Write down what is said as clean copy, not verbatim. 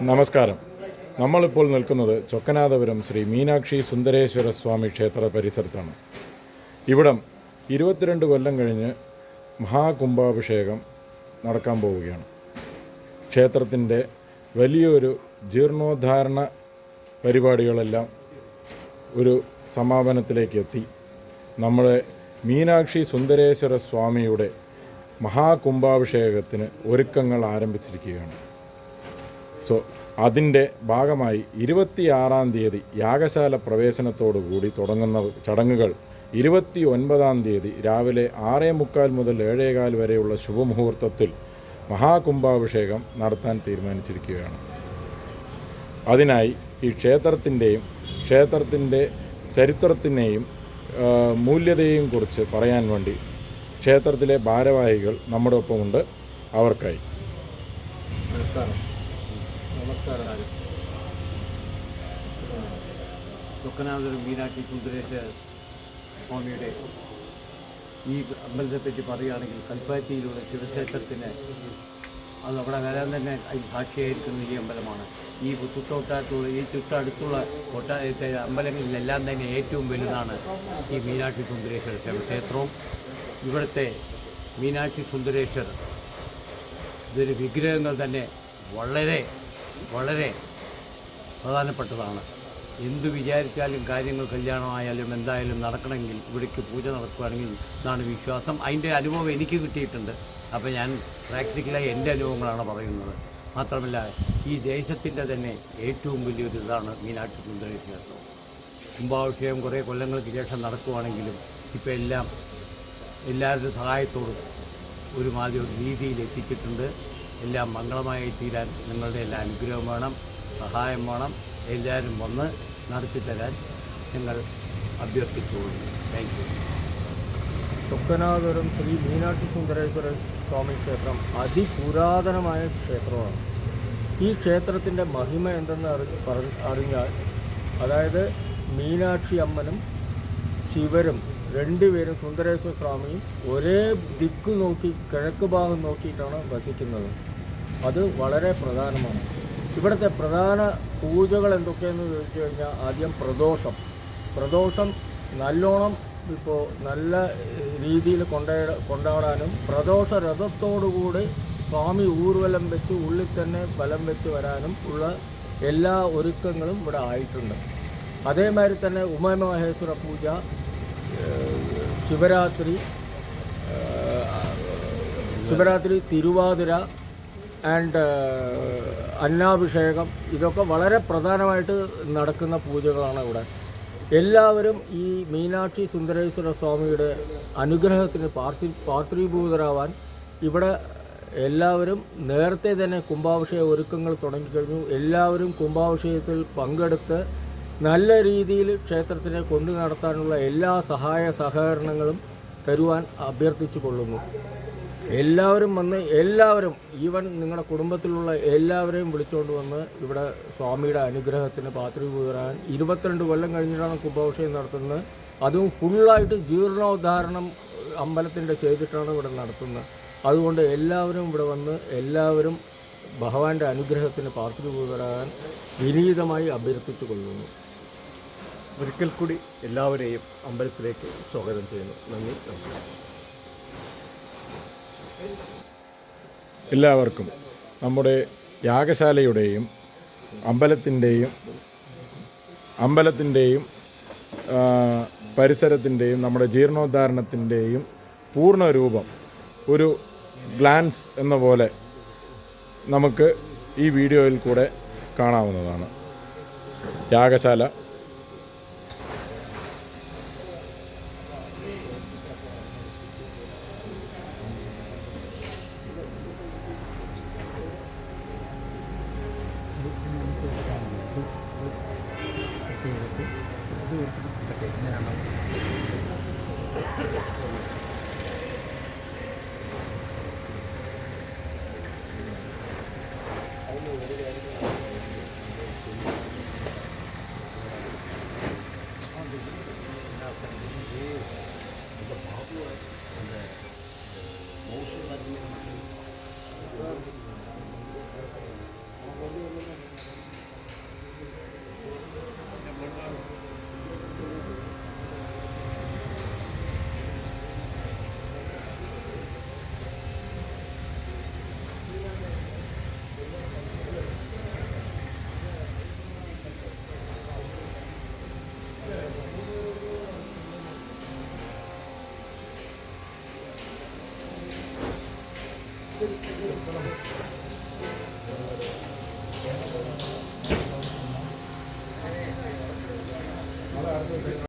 നമസ്കാരം. നമ്മളിപ്പോൾ നിൽക്കുന്നത് ചൊക്കനാഥപുരം ശ്രീ മീനാക്ഷി സുന്ദരേശ്വര സ്വാമി ക്ഷേത്ര പരിസരത്താണ്. ഇവിടം 22 കൊല്ലം കഴിഞ്ഞ് മഹാകുംഭാഭിഷേകം നടക്കാൻ പോവുകയാണ്. ക്ഷേത്രത്തിൻ്റെ വലിയൊരു ജീർണോദ്ധാരണ പരിപാടികളെല്ലാം ഒരു സമാപനത്തിലേക്ക് എത്തി. നമ്മുടെ മീനാക്ഷി സുന്ദരേശ്വര സ്വാമിയുടെ മഹാകുംഭാഭിഷേകത്തിന് ഒരുക്കങ്ങൾ ആരംഭിച്ചിരിക്കുകയാണ്. അതിൻ്റെ ഭാഗമായി 26-ാം തീയതി യാഗശാല പ്രവേശനത്തോടുകൂടി തുടങ്ങുന്ന ചടങ്ങുകൾ 29-ാം തീയതി രാവിലെ 6:45 മുതൽ 7:15 വരെയുള്ള ശുഭമുഹൂർത്തത്തിൽ മഹാകുംഭാഭിഷേകം നടത്താൻ തീരുമാനിച്ചിരിക്കുകയാണ്. അതിനായി ഈ ക്ഷേത്രത്തിൻ്റെ ചരിത്രത്തിനെയും മൂല്യതയെയും കുറിച്ച് പറയാൻ വേണ്ടി ക്ഷേത്രത്തിലെ ഭാരവാഹികൾ നമ്മുടെ ഒപ്പമുണ്ട്. അവർക്കായി നമസ്കാരം. ചൊക്കനാഥപുരം മീനാക്ഷി സുന്ദരേശ്വര സ്വാമിയുടെ ഈ അമ്പലത്തെപ്പറ്റി പറയുകയാണെങ്കിൽ കൽപ്പാത്തിയിലുള്ള ശിവക്ഷേത്രത്തിന് അത് അവിടെ വരാൻ തന്നെ സാക്ഷിയായിരിക്കുന്ന ഈ അമ്പലമാണ്. ഈ ചുറ്റടുത്തുള്ള അമ്പലങ്ങളിലെല്ലാം തന്നെ ഏറ്റവും വലുതാണ് ഈ മീനാക്ഷി സുന്ദരേശ്വര ക്ഷേത്രവും. ഇവിടുത്തെ മീനാക്ഷി സുന്ദരേശ്വർ ഇതൊരു വിഗ്രഹങ്ങൾ തന്നെ വളരെ പ്രധാനപ്പെട്ടതാണ്. എന്തു വിചാരിച്ചാലും കാര്യങ്ങൾ കല്യാണമായാലും എന്തായാലും നടക്കണമെങ്കിൽ ഇവിടേക്ക് പൂജ നടക്കുകയാണെങ്കിൽ എന്നാണ് വിശ്വാസം. അതിൻ്റെ അനുഭവം എനിക്ക് കിട്ടിയിട്ടുണ്ട്. അപ്പോൾ ഞാൻ പ്രാക്ടിക്കലായി എൻ്റെ അനുഭവങ്ങളാണ് പറയുന്നത്. മാത്രമല്ല ഈ ദേശത്തിൻ്റെ തന്നെ ഏറ്റവും വലിയൊരു ഇതാണ് മീനാക്ഷി സുന്ദരേശ്വര ക്ഷേത്രം. കുംഭാഭിഷേകം കുറേ കൊല്ലങ്ങൾക്ക് ശേഷം നടക്കുകയാണെങ്കിലും ഇപ്പോൾ എല്ലാവരുടെ സഹായത്തോടും ഒരുമാതിരി ഒരു രീതിയിൽ എത്തിച്ചിട്ടുണ്ട്. എല്ലാം മംഗളമായി തീരാൻ നിങ്ങളുടെ എല്ലാ അനുഗ്രഹം വേണം, സഹായം വേണം. എല്ലാവരും വന്ന് നടത്തിത്തരാൻ ഞങ്ങൾ അഭ്യർത്ഥിച്ചുകൊള്ളുന്നു. Thank you. ചൊക്കനാഥപുരം ശ്രീ മീനാക്ഷി സുന്ദരേശ്വര സ്വാമി ക്ഷേത്രം അതിപുരാതനമായ ക്ഷേത്രമാണ്. ഈ ക്ഷേത്രത്തിൻ്റെ മഹിമ എന്തെന്ന് അറിഞ്ഞാൽ, അതായത് മീനാക്ഷി അമ്മനും ശിവരും രണ്ടുപേരും സുന്ദരേശ്വര സ്വാമിയും ഒരേ ദിക്ക് നോക്കി കിഴക്ക് ഭാഗം നോക്കിയിട്ടാണ് വസിക്കുന്നത്. അത് വളരെ പ്രധാനമാണ്. ഇവിടുത്തെ പ്രധാന പൂജകൾ എന്തൊക്കെയെന്ന് ചോദിച്ചു കഴിഞ്ഞാൽ, ആദ്യം പ്രദോഷം നല്ലോണം ഇപ്പോൾ നല്ല രീതിയിൽ കൊണ്ടാടാനും പ്രദോഷ രഥത്തോടുകൂടി സ്വാമി ഊർവലം വെച്ച് ഉള്ളിൽ തന്നെ ബലം വെച്ച് വരാനും ഉള്ള എല്ലാ ഒരുക്കങ്ങളും ഇവിടെ ആയിട്ടുണ്ട്. അതേമാതിരി തന്നെ ഉമാമഹേശ്വര പൂജ, ശിവരാത്രി, തിരുവാതിര ആൻഡ് അന്നാഭിഷേകം, ഇതൊക്കെ വളരെ പ്രധാനമായിട്ട് നടക്കുന്ന പൂജകളാണ് ഇവിടെ. എല്ലാവരും ഈ മീനാക്ഷി സുന്ദരേശ്വര സ്വാമിയുടെ അനുഗ്രഹത്തിന് പാത്രീഭൂതരാവാൻ ഇവിടെ എല്ലാവരും നേരത്തെ തന്നെ കുംഭാഭിഷേക ഒരുക്കങ്ങൾ തുടങ്ങിക്കഴിഞ്ഞു. എല്ലാവരും കുംഭാഭിഷേകത്തിൽ പങ്കെടുത്ത് നല്ല രീതിയിൽ ക്ഷേത്രത്തിനെ കൊണ്ടു നടത്താനുള്ള എല്ലാ സഹായ സഹകരണങ്ങളും തരുവാൻ അഭ്യർത്ഥിച്ചു കൊള്ളുന്നു. എല്ലാവരും വന്ന് ഈവൻ നിങ്ങളുടെ കുടുംബത്തിലുള്ള എല്ലാവരെയും വിളിച്ചുകൊണ്ട് വന്ന് ഇവിടെ സ്വാമിയുടെ അനുഗ്രഹത്തിന് പാത്രീഭൂതരാൻ 22 കൊല്ലം കഴിഞ്ഞിട്ടാണ് കുംഭാഭിഷേകം നടത്തുന്നത്. അതും ഫുള്ളായിട്ട് ജീർണോദ്ധാരണം അമ്പലത്തിൻ്റെ ചെയ്തിട്ടാണ് ഇവിടെ നടത്തുന്നത്. അതുകൊണ്ട് എല്ലാവരും ഇവിടെ വന്ന് എല്ലാവരും ഭഗവാന്റെ അനുഗ്രഹത്തിന് പാത്രീഭൂതരാകാൻ വിനീതമായി അഭ്യർത്ഥിച്ചു കൊള്ളുന്നു. ഒരിക്കൽ കൂടി എല്ലാവരെയും അമ്പലത്തിലേക്ക് സ്വാഗതം ചെയ്യുന്നു. നന്ദി, നമസ്കാരം. എല്ലാവർക്കും നമ്മുടെ യാഗശാലയുടെയും അമ്പലത്തിൻ്റെയും പരിസരത്തിൻ്റെയും നമ്മുടെ ജീർണോദ്ധാരണത്തിൻ്റെയും പൂർണ്ണ രൂപം ഒരു ഗ്ലാൻസ് എന്ന പോലെ നമുക്ക് ഈ വീഡിയോയിൽ കൂടെ കാണാവുന്നതാണ്. യാഗശാല